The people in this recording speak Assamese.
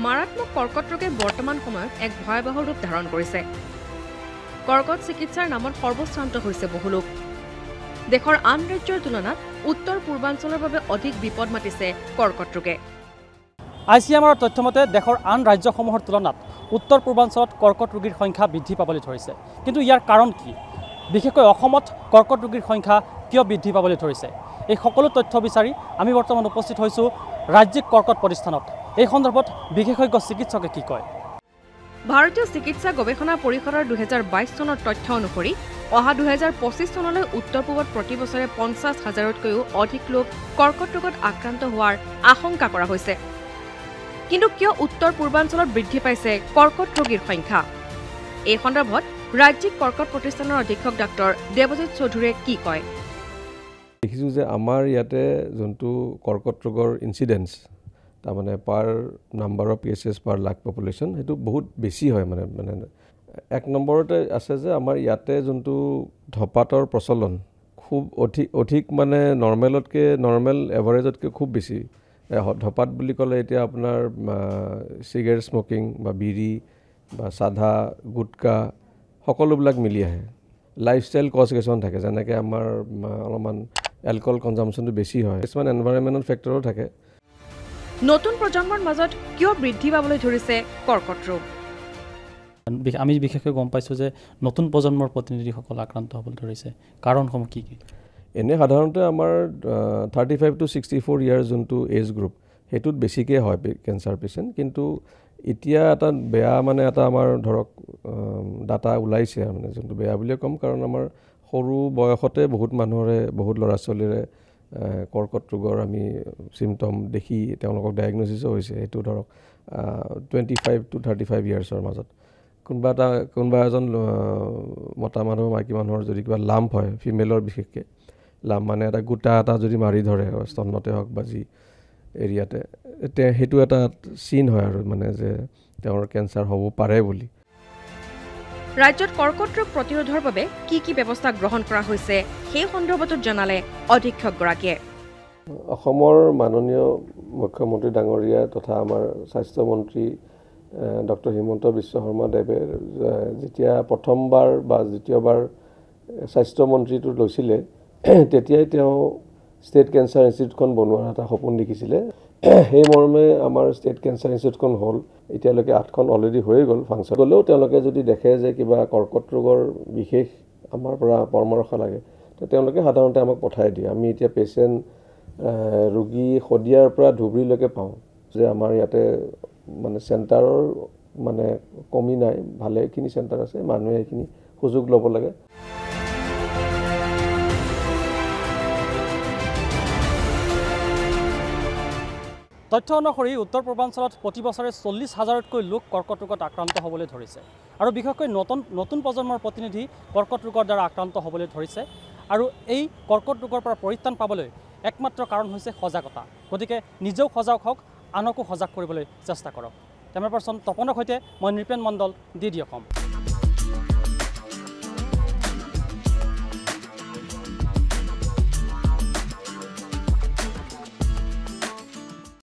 মাৰাত্মক কৰ্কট ৰোগে বৰ্তমান সময়ত এক ভয়াৱহ ৰূপ ধাৰণ কৰিছে। কৰ্কট চিকিৎসাৰ নামত সৰ্বশ্ৰান্ত হৈছে বহু লোক। দেশৰ আন ৰাজ্যৰ তুলনাত উত্তৰ পূৰ্বাঞ্চলৰ বাবে অধিক বিপদ মাতিছে কৰ্কট ৰোগে। ICMR তথ্যমতে দেশৰ আন ৰাজ্যসমূহৰ তুলনাত উত্তৰ পূৰ্বাঞ্চলত কৰ্কট ৰোগীৰ সংখ্যা বৃদ্ধি পাবলৈ ধৰিছে। কিন্তু ইয়াৰ কাৰণ কি? বিশেষকৈ অসমত কৰ্কট ৰোগীৰ সংখ্যা কিয় বৃদ্ধি পাবলৈ ধৰিছে? এই সকলো তথ্য বিচাৰি আমি বৰ্তমান উপস্থিত হৈছোঁ ৰাজ্যিক কৰ্কট প্ৰতিষ্ঠানত। এই সন্দৰ্ভত বিশেষজ্ঞ চিকিৎসকে কি কয়? ভাৰতীয় চিকিৎসা গৱেষণা পৰিষদৰ 2022 চনৰ তথ্য অনুসৰি অহা 2025 চনলৈ উত্তৰ পূবত প্ৰতি বছৰে 50,000তকৈও অধিক লোক কৰ্কট ৰোগত আক্ৰান্ত হোৱাৰ আশংকা কৰা হৈছে। কিন্তু কিয় উত্তৰ পূৰ্বাঞ্চলত বৃদ্ধি পাইছে কৰ্কট ৰোগীৰ সংখ্যা? এই সন্দৰ্ভত ৰাজ্যিক কৰ্কট প্ৰতিষ্ঠানৰ অধীক্ষক ডাক্তৰ দেৱজিৎ চৌধুৰীয়ে কি কয়? দেখিছোঁ যে আমাৰ ইয়াতে যোনটো কৰ্কট ৰোগৰ ইনচিডেন্স তাৰমানে per number of cases per lakh population সেইটো বহুত বেছি হয়। মানে এক নম্বৰতে আছে যে আমাৰ ইয়াতে যোনটো ধপাতৰ প্ৰচলন খুব অধিক মানে নৰ্মেল এভাৰেজতকৈ খুব বেছি। ধপাত বুলি ক'লে এতিয়া আপোনাৰ চিগাৰেট স্মকিং বা বিড়ি বা চাধা গুটকা সকলোবিলাক মিলি আহে। লাইফষ্টাইল কজ কিছুমান থাকে, যেনেকৈ আমাৰ অলপমান এলকহল কনজামশ্যনটো বেছি হয়, কিছুমান এনভাইৰনমেণ্টেল ফেক্টৰো থাকে। নতুন প্ৰজন্মৰ মাজত কিয় বৃদ্ধি পাবলৈ ধৰিছে কৰ্কট ৰোগ? আমি বিশেষকৈ গম পাইছোঁ যে নতুন প্ৰজন্মৰ প্ৰতিনিধিসকল আক্ৰান্ত হ'বলৈ ধৰিছে। কাৰণসমূহ কি কি? এনে সাধাৰণতে আমাৰ 35 to 64 ইয়াৰ যোনটো এজ গ্ৰুপ সেইটোত বেছিকৈ হয় কেঞ্চাৰ পেচেণ্ট। কিন্তু এতিয়া এটা বেয়া এটা আমাৰ ধৰক ডাটা ওলাইছে, মানে যোনটো বেয়া বুলিয়ে ক'ম, কাৰণ আমাৰ সৰু বয়সতে বহুত ল'ৰা ছোৱালীৰে কৰ্কট ৰোগৰ আমি চিমটম দেখি তেওঁলোকক ডায়েগনচিছো হৈছে। সেইটো ধৰক 25 to 35 ইয়াৰ্ছৰ মাজত কোনোবা এজন মতা মানুহ মাইকী মানুহৰ যদি কিবা লাম্প হয়, ফিমেলৰ বিশেষকৈ লাম্প মানে এটা গোটা এটা যদি মাৰি ধৰে স্তনতে হওক বা যি এৰিয়াতে, সেইটো এটা চিন হয় আৰু মানে যে তেওঁৰ কেঞ্চাৰ হ'ব পাৰে বুলি। ৰাজ্যত কৰ্কট ৰোগ প্ৰতিৰোধৰ বাবে কি কি ব্যৱস্থা গ্ৰহণ কৰা হৈছে সেই সন্দৰ্ভত জনালে অধীক্ষকগৰাকীয়ে। অসমৰ মাননীয় মুখ্যমন্ত্ৰী ডাঙৰীয়া তথা আমাৰ স্বাস্থ্যমন্ত্ৰী ডক্টৰ হিমন্ত বিশ্ব শৰ্মা দেৱে যেতিয়া প্ৰথমবাৰ বা দ্বিতীয়বাৰ স্বাস্থ্যমন্ত্ৰীটো লৈছিলে, তেতিয়াই তেওঁ ষ্টেট কেঞ্চাৰ ইনষ্টিটিউটখন বনোৱাৰ এটা সপোন দেখিছিলে। সেই মৰ্মে আমাৰ ষ্টেট কেঞ্চাৰ ইনষ্টিটিউটখন হ'ল। এতিয়ালৈকে 8খন অলৰেডি হৈ গ'ল ফাংচন। গ'লেও তেওঁলোকে যদি দেখে যে কিবা কৰ্কট ৰোগৰ বিশেষ আমাৰ পৰা পৰামৰ্শ লাগে, তো তেওঁলোকে সাধাৰণতে আমাক পঠাই দিয়ে। আমি এতিয়া পেচেণ্ট ৰোগী শদিয়াৰ পৰা ধুবুৰীলৈকে পাওঁ। যে আমাৰ ইয়াতে মানে চেণ্টাৰৰ কমি নাই, ভালেখিনি চেণ্টাৰ আছে, মানুহে এইখিনি সুযোগ ল'ব লাগে। তথ্য অনুসৰি উত্তৰ পূৰ্বাঞ্চলত প্ৰতি বছৰে 40,000তকৈ লোক কৰ্কট ৰোগত আক্ৰান্ত হ'বলৈ ধৰিছে। আৰু বিশেষকৈ নতুন প্ৰজন্মৰ প্ৰতিনিধি কৰ্কট ৰোগৰ দ্বাৰা আক্ৰান্ত হ'বলৈ ধৰিছে। আৰু এই কৰ্কট ৰোগৰ পৰা পৰিত্ৰাণ পাবলৈ একমাত্ৰ কাৰণ হৈছে সজাগতা। গতিকে নিজেও সজাগ হওক, আনকো সজাগ কৰিবলৈ চেষ্টা কৰক। কেমেৰা পাৰ্চন তপনৰ সৈতে মই নৃপেন মণ্ডল, DD অসম।